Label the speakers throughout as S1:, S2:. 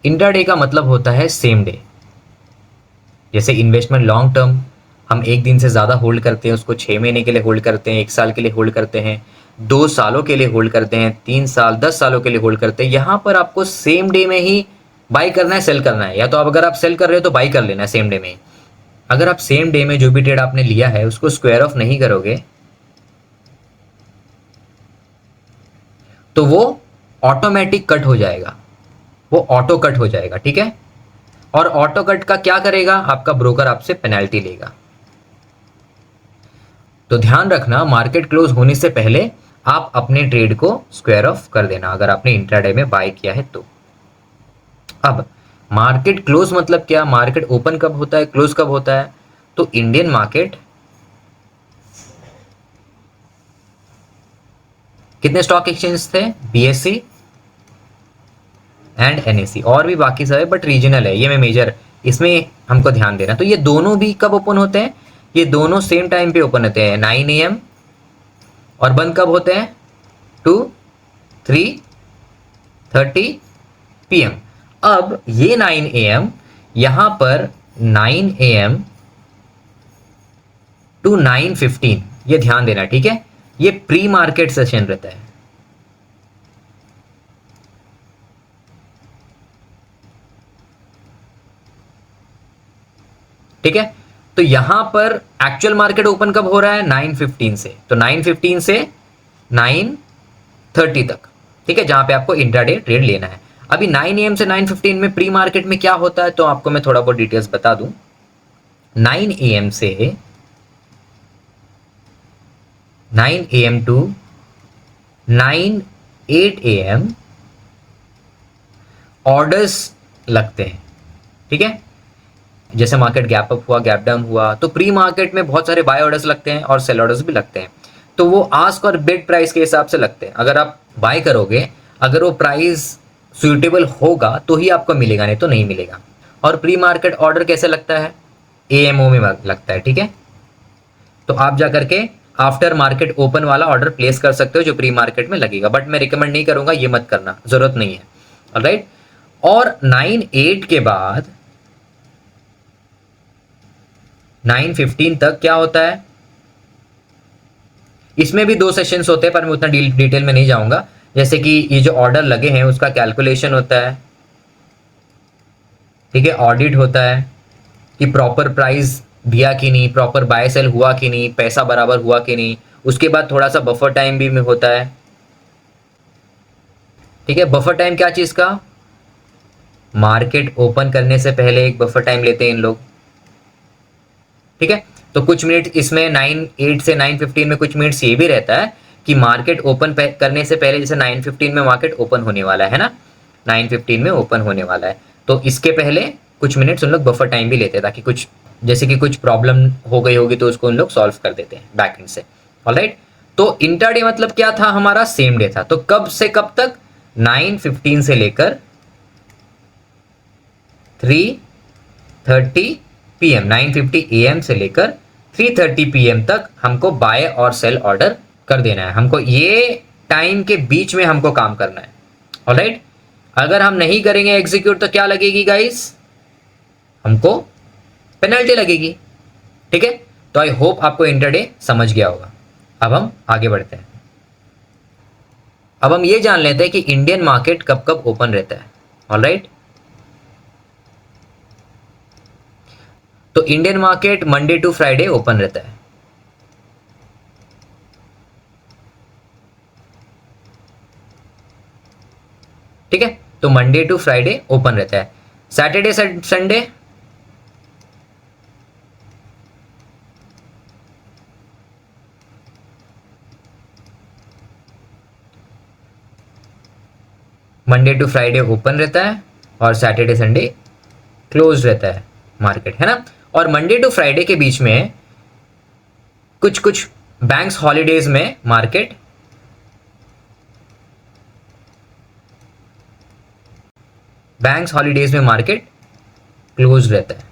S1: Intraday का मतलब होता है सेम डे। जैसे इन्वेस्टमेंट लॉन्ग टर्म, हम एक दिन से ज़्यादा होल्ड करते हैं, उसको 6 महीने के लिए होल्ड करते हैं, 1 साल के लिए होल्ड करते हैं, 2 सालों के लिए होल्ड करते हैं, 3 साल 10 सालों के लिए होल्ड करते हैं। यहाँ पर आपको सेम डे में ही बाई करना है, सेल करना है। या तो आप अगर आप सेल कर रहे हो तो बाई कर लेना है सेम डे में ही। अगर आप सेम डे में जो भी ट्रेड आपने लिया है उसको स्क्वायर ऑफ नहीं करोगे तो वो ऑटोमेटिक कट हो जाएगा, वो ऑटो कट हो जाएगा। ठीक है, और ऑटो कट का क्या करेगा, आपका ब्रोकर आपसे पेनल्टी लेगा। तो ध्यान रखना, मार्केट क्लोज होने से पहले आप अपने ट्रेड को स्क्वायर ऑफ कर देना अगर आपने इंट्राडे में बाय किया है तो। अब मार्केट क्लोज मतलब क्या, मार्केट ओपन कब होता है, क्लोज कब होता है? तो इंडियन मार्केट कितने स्टॉक एक्सचेंज थे? बीएससी एंड एनएससी, और भी बाकी सब है बट रीजनल है, ये मैं मेजर इसमें हमको ध्यान देना। तो ये दोनों भी कब ओपन होते हैं? ये दोनों सेम टाइम पे ओपन होते हैं 9 AM, और बंद कब होते हैं? 2, 3:30 PM। अब ये 9 AM, यहां पर 9 AM टू 9:15, ये ध्यान देना। ठीक है, ये प्री मार्केट सेशन रहता है। ठीक है, तो यहां पर एक्चुअल मार्केट ओपन कब हो रहा है? 9:15 से। तो 9:15 से 9:30 तक। ठीक है, जहां पे आपको इंट्राडे ट्रेड लेना है। अभी 9 AM से 9:15 में प्री मार्केट में क्या होता है, तो आपको मैं थोड़ा बहुत डिटेल्स बता दूं। 9 AM से 9 AM टू 8 AM ऑर्डर्स लगते हैं। ठीक है, जैसे मार्केट गैप अप हुआ, गैप डाउन हुआ, तो प्री मार्केट में बहुत सारे बाय ऑर्डर्स लगते हैं और सेल ऑर्डर्स भी लगते हैं। तो वो आस्क और बिड प्राइस के हिसाब से लगते हैं। अगर आप बाय करोगे, अगर वो प्राइस सुइटेबल होगा तो ही आपको मिलेगा, नहीं तो नहीं मिलेगा। और प्री मार्केट ऑर्डर कैसे लगता है? एएमओ में लगता है। ठीक है, तो आप जा करके आफ्टर मार्केट ओपन वाला ऑर्डर प्लेस कर सकते हो जो प्री मार्केट में लगेगा, बट मैं रिकमेंड नहीं करूंगा, ये मत करना, जरूरत नहीं है। ऑलराइट, और 9:08 के बाद 9:15 तक क्या होता है? इसमें भी 2 सेशंस होते हैं, पर मैं उतना डिटेल में नहीं जाऊंगा। जैसे कि ये जो ऑर्डर लगे हैं उसका कैलकुलेशन होता है। ठीक है, ऑडिट होता है कि प्रॉपर प्राइस दिया कि नहीं, प्रॉपर बाय सेल हुआ कि नहीं, पैसा बराबर हुआ कि नहीं। उसके बाद थोड़ा सा बफर टाइम भी में होता है। ठीक है, बफर टाइम क्या चीज का? मार्केट ओपन करने से पहले एक बफर टाइम लेते हैं इन लोग। ठीक है, तो कुछ मिनट इसमें 9:08 से 9:15 में कुछ मिनट्स ये भी रहता है कि मार्केट ओपन करने से पहले, जैसे 9:15 में मार्केट ओपन होने वाला है ना, 9:15 में ओपन होने वाला है, तो इसके पहले कुछ मिनट्स उन लोग बफर टाइम भी लेते हैं, ताकि कुछ जैसे कि कुछ प्रॉब्लम हो गई होगी तो उसको उन लोग सॉल्व कर देते हैं बैकएंड से। ऑलराइट, तो इंट्राडे मतलब क्या था? हमारा सेम डे था। तो कब से कब तक? 9:15 से लेकर 3:30 PM, 9:50 AM से लेकर 3:30 PM तक हमको बाय और सेल ऑर्डर कर देना है। हमको ये टाइम के बीच में हमको काम करना है। ऑलराइट, अगर हम नहीं करेंगे एग्जीक्यूट तो क्या लगेगी गाइस? हमको पेनल्टी लगेगी। ठीक है, तो आई होप आपको इंट्राडे समझ गया होगा। अब हम आगे बढ़ते हैं। अब हम ये जान लेते हैं कि इंडियन मार्केट कब कब ओपन रहता है। ऑलराइट, तो Indian market Monday to Friday open रहता है। ठीक है, तो मंडे टू फ्राइडे ओपन रहता है। Saturday Sunday Monday to Friday open रहता है और सैटरडे संडे क्लोज रहता है मार्केट, है ना। और मंडे टू फ्राइडे के बीच में कुछ कुछ बैंक्स हॉलीडेज में मार्केट क्लोज रहता है।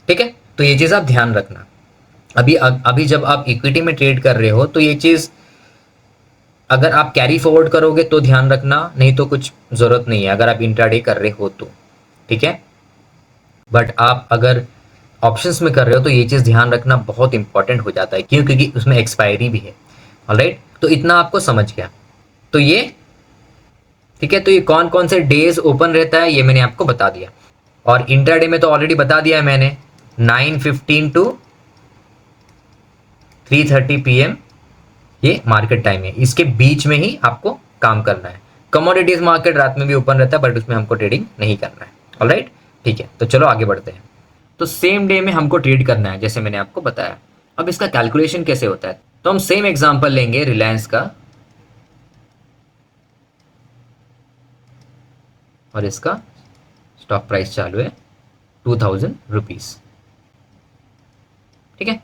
S1: ठीक है, तो ये चीज आप ध्यान रखना। अभी जब आप इक्विटी में ट्रेड कर रहे हो तो ये चीज अगर आप कैरी फॉरवर्ड करोगे तो ध्यान रखना, नहीं तो कुछ ज़रूरत नहीं है अगर आप इंट्राडे कर रहे हो तो, ठीक है। बट आप अगर ऑप्शंस में कर रहे हो तो ये चीज़ ध्यान रखना बहुत इंपॉर्टेंट हो जाता है, क्यों? क्योंकि उसमें एक्सपायरी भी है। ऑलराइट, तो इतना आपको समझ गया। तो ये ठीक है, तो ये कौन कौन से डेज ओपन रहता है ये मैंने आपको बता दिया। और इंट्राडे में तो ऑलरेडी बता दिया है मैंने, 9:15 टू 3:30 PM ये मार्केट टाइम है, इसके बीच में ही आपको काम करना है। कमोडिटीज मार्केट रात में भी ओपन रहता है बट उसमें हमको ट्रेडिंग नहीं करना है। ऑलराइट, ठीक है, तो चलो आगे बढ़ते हैं। तो सेम डे में हमको ट्रेड करना है जैसे मैंने आपको बताया। अब इसका कैलकुलेशन कैसे होता है, तो हम सेम एग्जांपल लेंगे रिलायंस का, और इसका स्टॉक प्राइस चालू है 2000 रुपीज, ठीक है।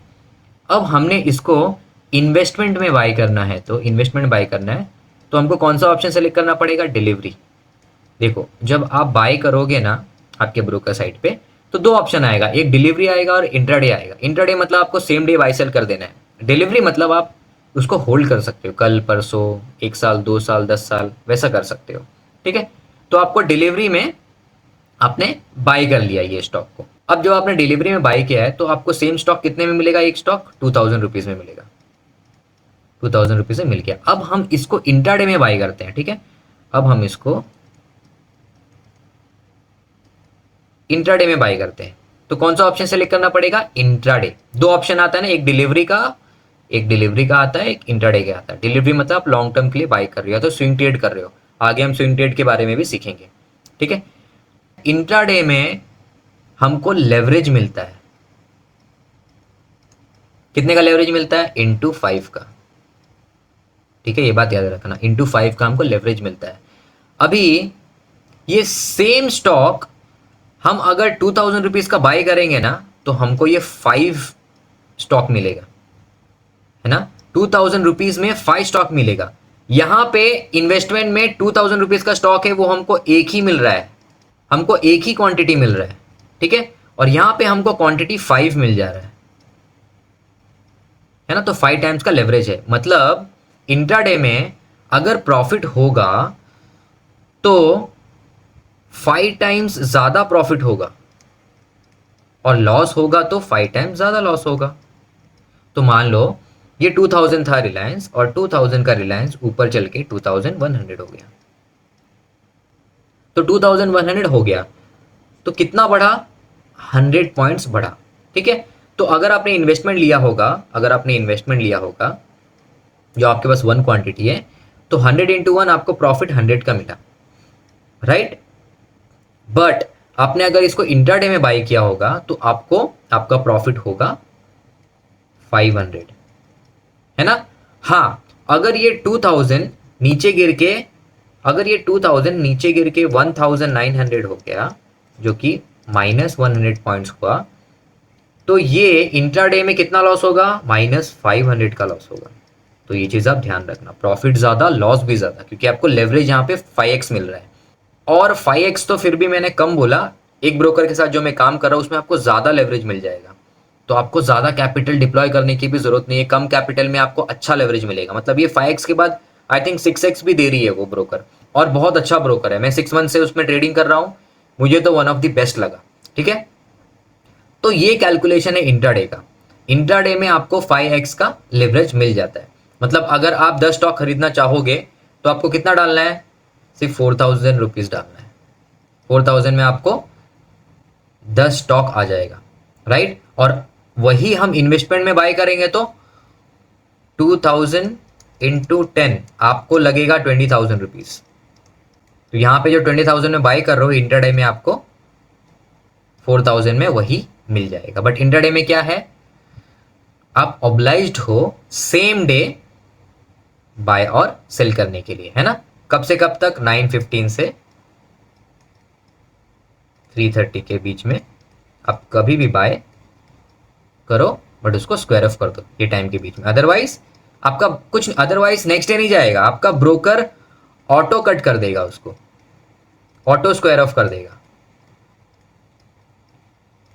S1: अब हमने इसको इन्वेस्टमेंट में बाय करना है, तो इन्वेस्टमेंट बाय करना है तो हमको कौन सा ऑप्शन सेलेक्ट करना पड़ेगा? डिलीवरी। देखो, जब आप बाय करोगे ना आपके ब्रोकर साइट पे, तो दो ऑप्शन आएगा, एक डिलीवरी आएगा और इंट्राडे आएगा। इंट्राडे मतलब आपको सेम डे बाय सेल कर देना है। डिलीवरी मतलब आप उसको होल्ड कर सकते हो, कल परसों, 1 साल, 2 साल, 10 साल, वैसा कर सकते हो, ठीक है। तो आपको डिलीवरी में आपने बाय कर लिया ये स्टॉक को। अब जब आपने डिलीवरी में बाय किया है तो आपको सेम स्टॉक कितने में मिलेगा? एक स्टॉक 2000 रुपीज में मिलेगा, 2000 रुपीज में मिल गया। अब हम इसको इंट्राडे में बाय करते हैं, ठीक है। अब हम इसको इंट्राडे में बाय करते हैं तो कौन सा ऑप्शन सेलेक्ट करना पड़ेगा? इंट्राडे। दो ऑप्शन आता है ना, एक डिलीवरी का, एक डिलीवरी का आता है, एक इंट्राडे का आता है। डिलीवरी मतलब आप लॉन्ग टर्म के लिए बाय कर रहे हो तो स्विंग ट्रेड कर रहे हो, आगे हम स्विंग ट्रेड के बारे में भी सीखेंगे, ठीक है। इंट्राडे में हमको लेवरेज मिलता है, कितने का लेवरेज मिलता है? ×5 का, ठीक है, ये बात याद रखना, ×5 का हमको लेवरेज मिलता है। अभी ये सेम स्टॉक हम अगर 2000 रुपीज का बाय करेंगे ना तो हमको ये 5 स्टॉक मिलेगा, है ना। 2000 रुपीज में 5 स्टॉक मिलेगा। यहां पे इन्वेस्टमेंट में 2000 रुपीज का स्टॉक है वो हमको एक ही मिल रहा है, हमको एक ही क्वांटिटी मिल रहा है, ठीक है। और यहां पे हमको क्वांटिटी 5 मिल जा रहा है ना। तो 5 टाइम्स का लेवरेज है, मतलब इंट्राडे में अगर प्रॉफिट होगा तो 5 टाइम्स ज्यादा प्रॉफिट होगा, और लॉस होगा तो 5 टाइम्स ज्यादा लॉस होगा। तो मान लो ये 2000 था रिलायंस, और 2000 का रिलायंस ऊपर चल के 2100 हो गया, तो 2100 हो गया तो कितना बढ़ा? 100 पॉइंट्स बढ़ा, ठीक है। तो अगर आपने इन्वेस्टमेंट लिया होगा, अगर आपने इन्वेस्टमेंट लिया होगा जो आपके पास 1 क्वांटिटी है, तो 100 × 1 आपको प्रॉफिट 100 का मिला, राइट। बट आपने अगर इसको इंट्राडे में बाय किया होगा तो आपको आपका प्रॉफिट होगा 500, है ना। हाँ, अगर ये 2000 नीचे गिर के, अगर ये 2000 नीचे गिर के 1900 हो गया, जो कि -100 पॉइंट्स हुआ, तो ये इंट्राडे में कितना लॉस होगा? -500 का लॉस होगा। तो ये चीज आप ध्यान रखना, प्रॉफिट ज्यादा लॉस भी ज्यादा, क्योंकि आपको लेवरेज यहाँ पे 5x मिल रहा है। और 5x तो फिर भी मैंने कम बोला, एक ब्रोकर के साथ जो मैं काम कर रहा हूँ उसमें आपको ज्यादा लेवरेज मिल जाएगा, तो आपको ज्यादा कैपिटल डिप्लॉय करने की भी जरूरत नहीं है, कम कैपिटल में आपको अच्छा लेवरेज मिलेगा। मतलब ये 5x के बाद आई थिंक 6x भी दे रही है वो ब्रोकर, और बहुत अच्छा ब्रोकर है। मैं 6 मंथ से उसमें ट्रेडिंग कर रहा हूँ, मुझे तो वन ऑफ द बेस्ट लगा, ठीक है। तो ये कैलकुलेशन है इंट्राडे का। इंट्राडे में आपको 5x का लेवरेज मिल जाता है। मतलब अगर आप 10 स्टॉक खरीदना चाहोगे तो आपको कितना डालना है? सिर्फ 4000 रुपीज डालना है। 4000 में आपको 10 स्टॉक आ जाएगा, राइट। और वही हम इन्वेस्टमेंट में बाय करेंगे तो 2000 × 10 आपको लगेगा 20,000 रुपीज। तो यहाँ पे जो 20,000 में बाय कर रहे हो इंट्राडे में आपको 4000 में वही मिल जाएगा। बट इंट्राडे में क्या है, आप ऑब्लाइज्ड हो सेम डे बाय और सेल करने के लिए, है ना। कब से कब तक? 9:15 से 3:30 के बीच में आप कभी भी बाय करो, बट उसको स्क्वायर ऑफ कर दो ये टाइम के बीच में। अदरवाइज आपका कुछ, अदरवाइज नेक्स्ट डे नहीं जाएगा, आपका ब्रोकर ऑटो कट कर देगा उसको, ऑटो स्क्वायर ऑफ कर देगा,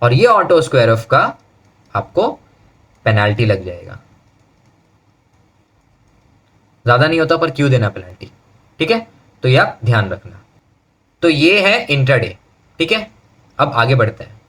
S1: और ये ऑटो स्क्वायर ऑफ का आपको पेनाल्टी लग जाएगा। ज़्यादा नहीं होता पर क्यों देना पेनल्टी, ठीक है। तो ये आप ध्यान रखना। तो ये है इंट्राडे, ठीक है। अब आगे बढ़ते हैं।